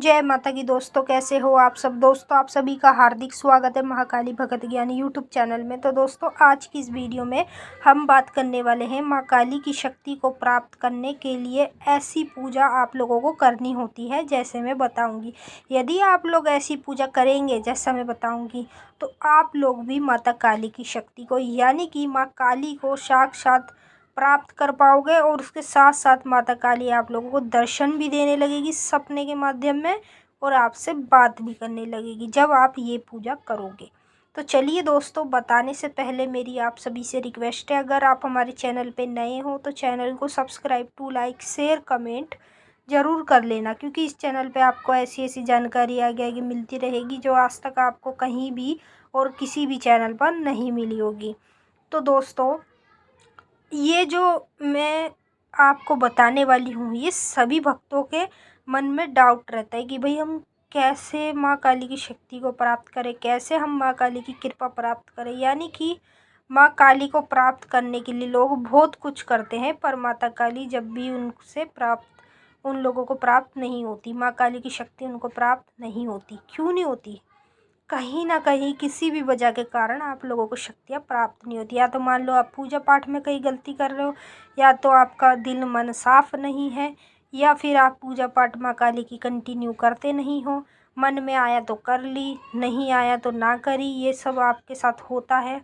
जय माता की दोस्तों, कैसे हो आप सब। दोस्तों, आप सभी का हार्दिक स्वागत है महाकाली भगत ज्ञानी यूट्यूब चैनल में। तो दोस्तों, आज की इस वीडियो में हम बात करने वाले हैं माँ काली की शक्ति को प्राप्त करने के लिए ऐसी पूजा आप लोगों को करनी होती है जैसे मैं बताऊंगी। यदि आप लोग ऐसी पूजा करेंगे जैसा मैं बताऊंगी तो आप लोग भी माता काली की शक्ति को यानी कि माँ काली को साक्षात प्राप्त कर पाओगे। और उसके साथ साथ माता काली आप लोगों को दर्शन भी देने लगेगी सपने के माध्यम में, और आपसे बात भी करने लगेगी जब आप ये पूजा करोगे। तो चलिए दोस्तों, बताने से पहले मेरी आप सभी से रिक्वेस्ट है, अगर आप हमारे चैनल पे नए हो तो चैनल को subscribe to like share comment ज़रूर कर लेना, क्योंकि इस चैनल पे आपको ऐसी ऐसी जानकारी आगे आगे मिलती रहेगी जो आज तक आपको कहीं भी और किसी भी चैनल पर नहीं मिली होगी। तो दोस्तों, ये जो मैं आपको बताने वाली हूँ ये सभी भक्तों के मन में डाउट रहता है कि भाई हम कैसे माँ काली की शक्ति को प्राप्त करें, कैसे हम माँ काली की कृपा प्राप्त करें। यानी कि माँ काली को प्राप्त करने के लिए लोग बहुत कुछ करते हैं, पर माता काली जब भी उनसे प्राप्त उन लोगों को प्राप्त नहीं होती, माँ काली की शक्ति उनको प्राप्त नहीं होती। क्यों नहीं होती? कहीं ना कहीं किसी भी वजह के कारण आप लोगों को शक्तियाँ प्राप्त नहीं होती। या तो मान लो आप पूजा पाठ में कहीं गलती कर रहे हो, या तो आपका दिल मन साफ नहीं है, या फिर आप पूजा पाठ माँ काली की कंटिन्यू करते नहीं हो। मन में आया तो कर ली, नहीं आया तो ना करी, ये सब आपके साथ होता है।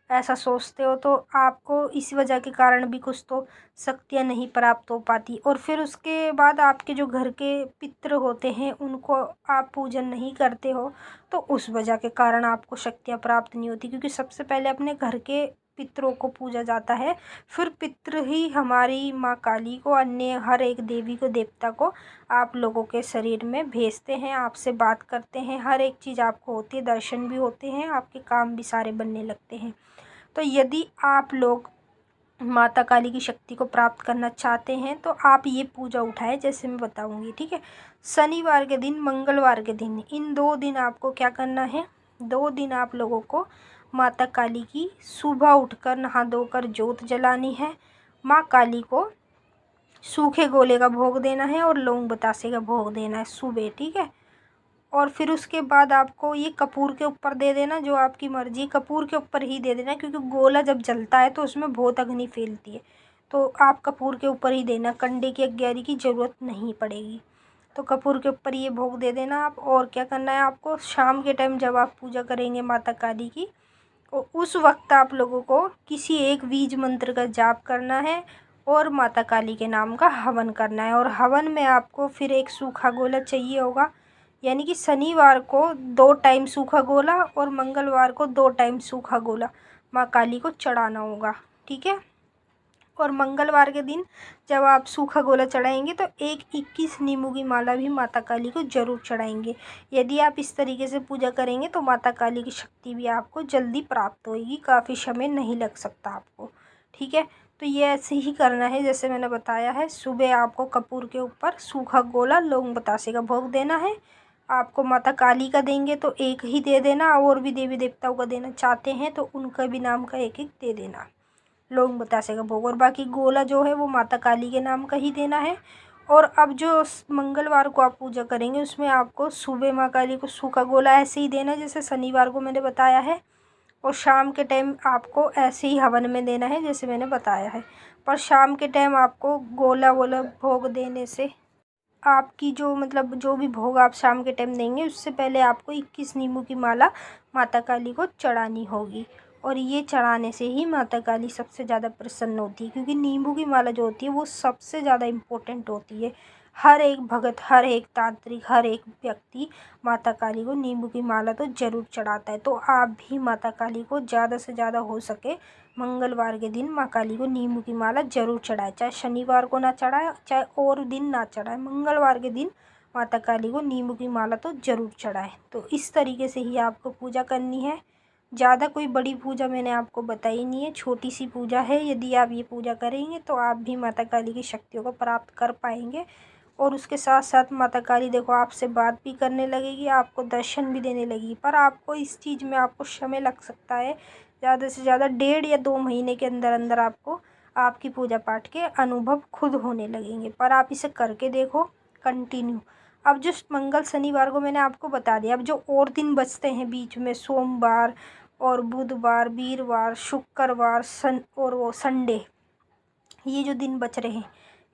ऐसा सोचते हो तो आपको इस वजह के कारण भी कुछ तो शक्तियाँ नहीं प्राप्त हो पाती। और फिर उसके बाद आपके जो घर के पितृ होते हैं उनको आप पूजन नहीं करते हो, तो उस वजह के कारण आपको शक्तियाँ प्राप्त नहीं होती। क्योंकि सबसे पहले अपने घर के पितरों को पूजा जाता है, फिर पितृ ही हमारी माँ काली को, अन्य हर एक देवी को देवता को आप लोगों के शरीर में भेजते हैं, आपसे बात करते हैं, हर एक चीज़ आपको होती है, दर्शन भी होते हैं, आपके काम भी सारे बनने लगते हैं। तो यदि आप लोग माता काली की शक्ति को प्राप्त करना चाहते हैं तो आप ये पूजा उठाएं जैसे मैं बताऊंगी, ठीक है। शनिवार के दिन, मंगलवार के दिन, इन 2 दिन आपको क्या करना है, 2 दिन आप लोगों को माता काली की सुबह उठकर नहा धोकर जोत जलानी है। माँ काली को सूखे गोले का भोग देना है और लौंग बतासे का भोग देना है सुबह, ठीक है। और फिर उसके बाद आपको ये कपूर के ऊपर दे देना, जो आपकी मर्जी, कपूर के ऊपर ही दे देना, क्योंकि गोला जब जलता है तो उसमें बहुत अग्नि फैलती है। तो आप कपूर के ऊपर ही देना, कंडे की अग्यारी की ज़रूरत नहीं पड़ेगी। तो कपूर के ऊपर ये भोग दे देना आप। और क्या करना है आपको, शाम के टाइम जब आप पूजा करेंगे माता काली की, तो उस वक्त आप लोगों को किसी एक बीज मंत्र का जाप करना है और माता काली के नाम का हवन करना है। और हवन में आपको फिर एक सूखा गोला चाहिए होगा, यानी कि शनिवार को 2 टाइम सूखा गोला और मंगलवार को 2 टाइम सूखा गोला माँ काली को चढ़ाना होगा, ठीक है। और मंगलवार के दिन जब आप सूखा गोला चढ़ाएंगे तो एक 21 नींबू की माला भी माता काली को ज़रूर चढ़ाएंगे। यदि आप इस तरीके से पूजा करेंगे तो माता काली की शक्ति भी आपको जल्दी प्राप्त होगी, काफ़ी समय नहीं लग सकता आपको, ठीक है। तो ये ऐसे ही करना है जैसे मैंने बताया है। सुबह आपको कपूर के ऊपर सूखा गोला लौंग बतासे का भोग देना है। आपको माता काली का देंगे तो एक ही दे देना, और भी देवी देवताओं का देना चाहते हैं तो उनका भी नाम का एक एक दे देना, लौंग बतासे का भोग। और बाकी गोला जो है वो माता काली के नाम का ही देना है। और अब जो मंगलवार को आप पूजा करेंगे उसमें आपको सुबह माँ काली को सूखा गोला ऐसे ही देना है जैसे शनिवार को मैंने बताया है, और शाम के टाइम आपको ऐसे ही हवन में देना है जैसे मैंने बताया है। पर शाम के टाइम आपको गोला वोला भोग देने से आपकी जो मतलब जो भी भोग आप शाम के टाइम देंगे उससे पहले आपको 21 नींबू की माला माता काली को चढ़ानी होगी। और ये चढ़ाने से ही माता काली सबसे ज़्यादा प्रसन्न होती है, क्योंकि नींबू की माला जो होती है वो सबसे ज़्यादा इम्पोर्टेंट होती है। हर एक भगत, हर एक तांत्रिक, हर एक व्यक्ति माता काली को नींबू की माला तो ज़रूर चढ़ाता है। तो आप भी माता काली को ज़्यादा से ज़्यादा हो सके मंगलवार के दिन माँ काली को नींबू की माला ज़रूर चढ़ाए, चाहे शनिवार को ना चढ़ाए चाहे और दिन ना चढ़ाए, मंगलवार के दिन माता काली को नींबू की माला तो ज़रूर चढ़ाए। तो इस तरीके से ही आपको पूजा करनी है। ज़्यादा कोई बड़ी पूजा मैंने आपको बताई नहीं है, छोटी सी पूजा है। यदि आप ये पूजा करेंगे तो आप भी माता काली की शक्तियों को प्राप्त कर पाएंगे। और उसके साथ साथ माता काली देखो आपसे बात भी करने लगेगी, आपको दर्शन भी देने लगेगी। पर आपको इस चीज़ में आपको समय लग सकता है, ज़्यादा से ज़्यादा 1.5 या 2 महीने के अंदर अंदर आपको आपकी पूजा पाठ के अनुभव खुद होने लगेंगे। पर आप इसे करके देखो कंटिन्यू, अब जो मंगल शनिवार को मैंने आपको बता दिया। अब जो और दिन बचते हैं बीच में, सोमवार और बुधवार, वीरवार, शुक्रवार, संडे, ये जो दिन बच रहे हैं,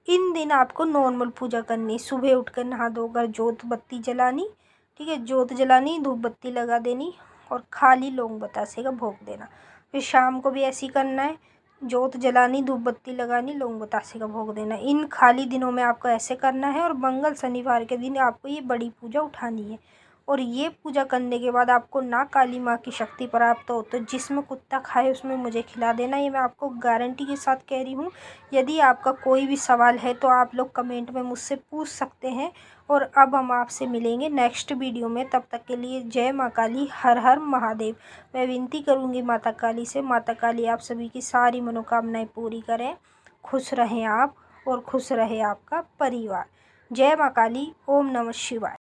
इन दिन आपको नॉर्मल पूजा करनी। सुबह उठकर नहा धोकर जोत बत्ती जलानी, ठीक है, जोत जलानी, धूप बत्ती लगा देनी और खाली लौंग बतासे का भोग देना। फिर शाम को भी ऐसे ही करना है, जोत जलानी, धूप बत्ती लगानी, लौंग बतासे का भोग देना। इन खाली दिनों में आपको ऐसे करना है और मंगल शनिवार के दिन आपको ये बड़ी पूजा उठानी है। और ये पूजा करने के बाद आपको ना काली माँ की शक्ति प्राप्त हो तो जिसमें कुत्ता खाए उसमें मुझे खिला देना, ये मैं आपको गारंटी के साथ कह रही हूँ। यदि आपका कोई भी सवाल है तो आप लोग कमेंट में मुझसे पूछ सकते हैं। और अब हम आपसे मिलेंगे नेक्स्ट वीडियो में, तब तक के लिए जय माँ काली, हर हर महादेव। मैं विनती करूँगी माता काली से, माता काली आप सभी की सारी मनोकामनाएं पूरी करें, खुश रहें आप और खुश रहे आपका परिवार। जय माँ काली, ओम नमः शिवाय।